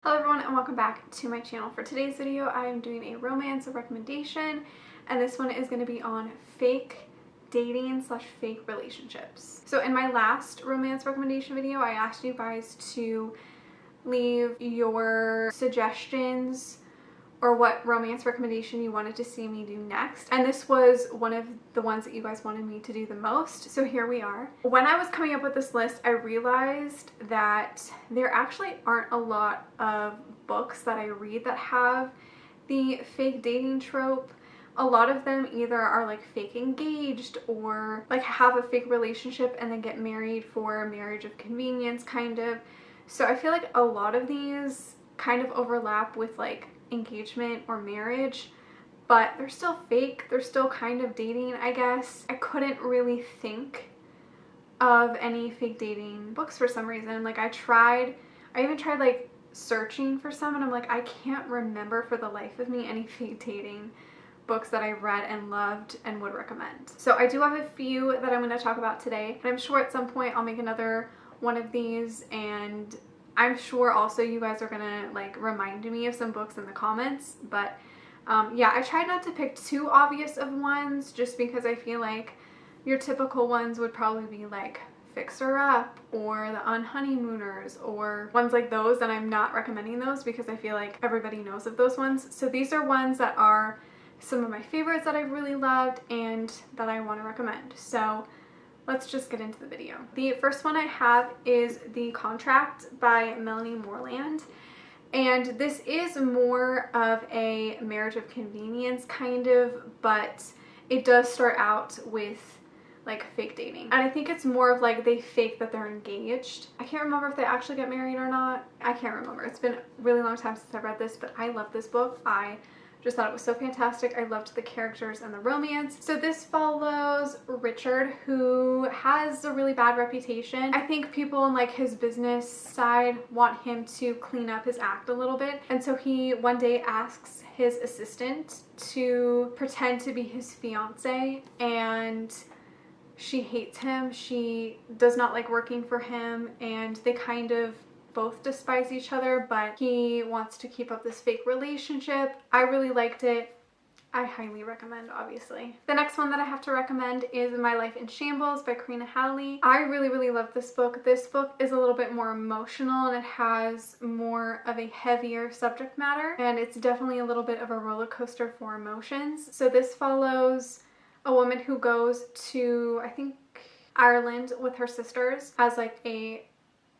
Hello everyone and welcome back to my channel. For today's video I am doing a romance recommendation, and this one is going to be on fake dating / fake relationships. So in my last romance recommendation video I asked you guys to leave your suggestions or what romance recommendation you wanted to see me do next, and this was one of the ones that you guys wanted me to do the most, so here we are. When I was coming up with this list I realized that there actually aren't a lot of books that I read that have the fake dating trope. A lot of them either are like fake engaged or like have a fake relationship and then get married for a marriage of convenience kind of. So I feel like a lot of these kind of overlap with like engagement or marriage, but they're still fake. They're still kind of dating, I guess. I couldn't really think of any fake dating books for some reason. Like I even tried like searching for some, and I'm like, I can't remember for the life of me any fake dating books that I read and loved and would recommend. So I do have a few that I'm going to talk about today, and I'm sure at some point I'll make another one of these, and I'm sure also you guys are gonna like remind me of some books in the comments. But yeah, I tried not to pick too obvious of ones just because I feel like your typical ones would probably be like Fixer Up or The Unhoneymooners or ones like those, and I'm not recommending those because I feel like everybody knows of those ones. So these are ones that are some of my favorites that I've really loved and that I want to recommend. So let's just get into the video. The first one I have is The Contract by Melanie Moreland. And this is more of a marriage of convenience kind of, but it does start out with like fake dating. And I think it's more of like they fake that they're engaged. I can't remember if they actually get married or not. I can't remember. It's been a really long time since I've read this, but I love this book. I just thought it was so fantastic. I loved the characters and the romance. So this follows Richard, who has a really bad reputation. I think people in like his business side want him to clean up his act a little bit. And so he one day asks his assistant to pretend to be his fiance, and she hates him. She does not like working for him, and they kind of both despise each other, but he wants to keep up this fake relationship. I really liked it. I highly recommend, obviously. The next one that I have to recommend is My Life in Shambles by Karina Halley. I really love this book. This book is a little bit more emotional and it has more of a heavier subject matter, and it's definitely a little bit of a roller coaster for emotions. So this follows a woman who goes to, I think, Ireland with her sisters as like a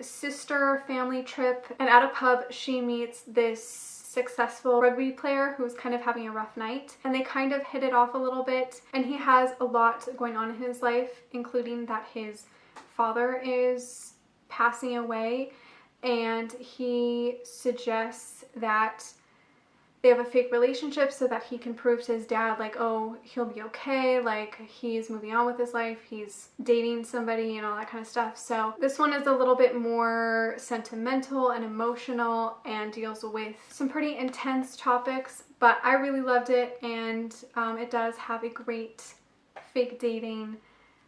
sister family trip, and at a pub she meets this successful rugby player who's kind of having a rough night, and they kind of hit it off a little bit, and he has a lot going on in his life, including that his father is passing away, and he suggests that they have a fake relationship so that he can prove to his dad like, oh, he'll be okay, like he's moving on with his life, he's dating somebody and all that kind of stuff. So this one is a little bit more sentimental and emotional and deals with some pretty intense topics, but I really loved it, and it does have a great fake dating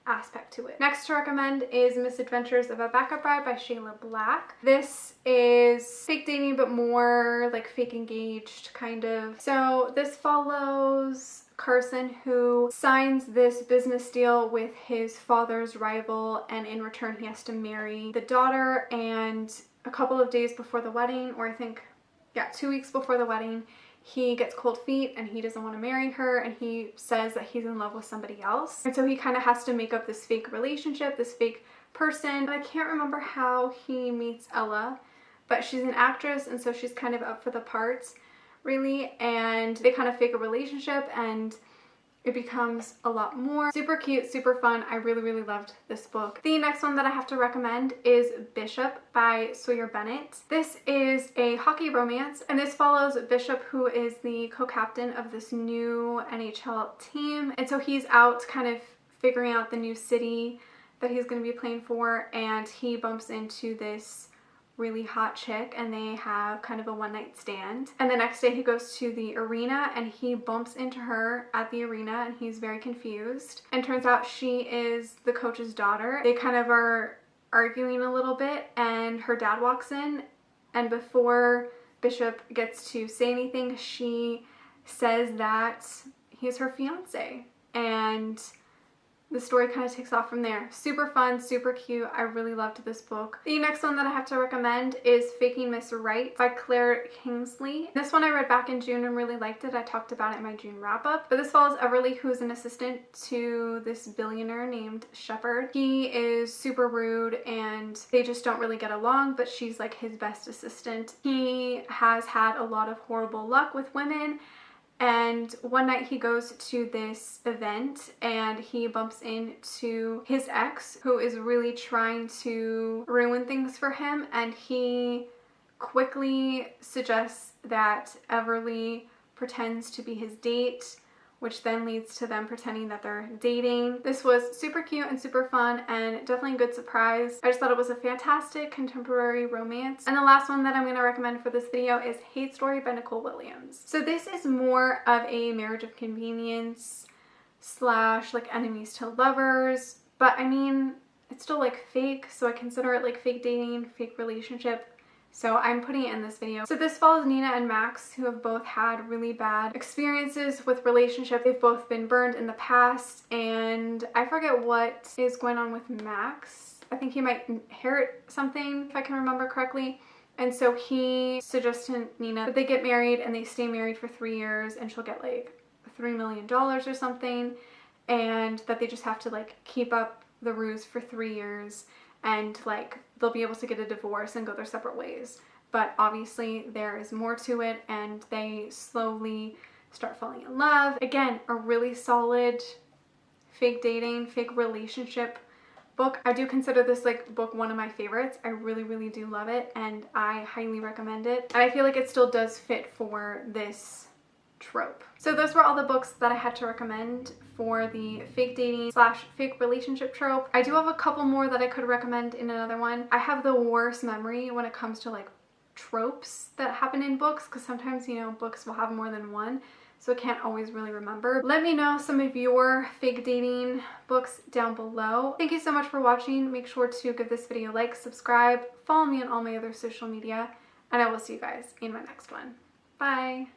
aspect to it. Next to recommend is Misadventures of a Backup Bride by Shayla Black. This is fake dating but more like fake engaged kind of. So this follows Carson, who signs this business deal with his father's rival, and in return he has to marry the daughter, and a couple of days before the wedding, or I think, yeah, 2 weeks before the wedding, he gets cold feet and he doesn't want to marry her, and he says that he's in love with somebody else. And so he kind of has to make up this fake relationship, this fake person. And I can't remember how he meets Ella, but she's an actress and so she's kind of up for the parts really, and they kind of fake a relationship and it becomes a lot more. Super cute, super fun. I really loved this book. The next one that I have to recommend is Bishop by Sawyer Bennett. This is a hockey romance, and this follows Bishop, who is the co-captain of this new NHL team. And so he's out kind of figuring out the new city that he's going to be playing for, and he bumps into this really hot chick and they have kind of a one-night stand, and the next day he goes to the arena and he bumps into her at the arena and he's very confused, and turns out she is the coach's daughter. They kind of are arguing a little bit and her dad walks in, and before Bishop gets to say anything, she says that he's her fiance, and the story kind of takes off from there. Super fun, super cute. I really loved this book. The next one that I have to recommend is Faking Miss Right by Claire Kingsley. This one I read back in June and really liked it. I talked about it in my June wrap up. But this follows Everly, who is an assistant to this billionaire named Shepard. He is super rude and they just don't really get along, but she's like his best assistant. He has had a lot of horrible luck with women. And one night he goes to this event and he bumps into his ex, who is really trying to ruin things for him, and he quickly suggests that Everly pretends to be his date, which then leads to them pretending that they're dating. This was super cute and super fun and definitely a good surprise. I just thought it was a fantastic contemporary romance. And the last one that I'm going to recommend for this video is Hate Story by Nicole Williams. So this is more of a marriage of convenience slash like enemies to lovers, but I mean, it's still like fake, so I consider it like fake dating, fake relationship. So I'm putting it in this video. So this follows Nina and Max, who have both had really bad experiences with relationships. They've both been burned in the past, and I forget what is going on with Max. I think he might inherit something, if I can remember correctly. And so he suggests to Nina that they get married and they stay married for 3 years, and she'll get like $3 million or something, and that they just have to like keep up the ruse for 3 years, and like they'll be able to get a divorce and go their separate ways. But obviously there is more to it, and they slowly start falling in love. Again, a really solid fake dating, fake relationship book. I do consider this like book one of my favorites. I really, really do love it, and I highly recommend it. And I feel like it still does fit for this trope. So those were all the books that I had to recommend for the fake dating slash fake relationship trope. I do have a couple more that I could recommend in another one. I have the worst memory when it comes to like tropes that happen in books, because sometimes, you know, books will have more than one, so I can't always really remember. Let me know some of your fake dating books down below. Thank you so much for watching. Make sure to give this video a like, subscribe, follow me on all my other social media, and I will see you guys in my next one. Bye!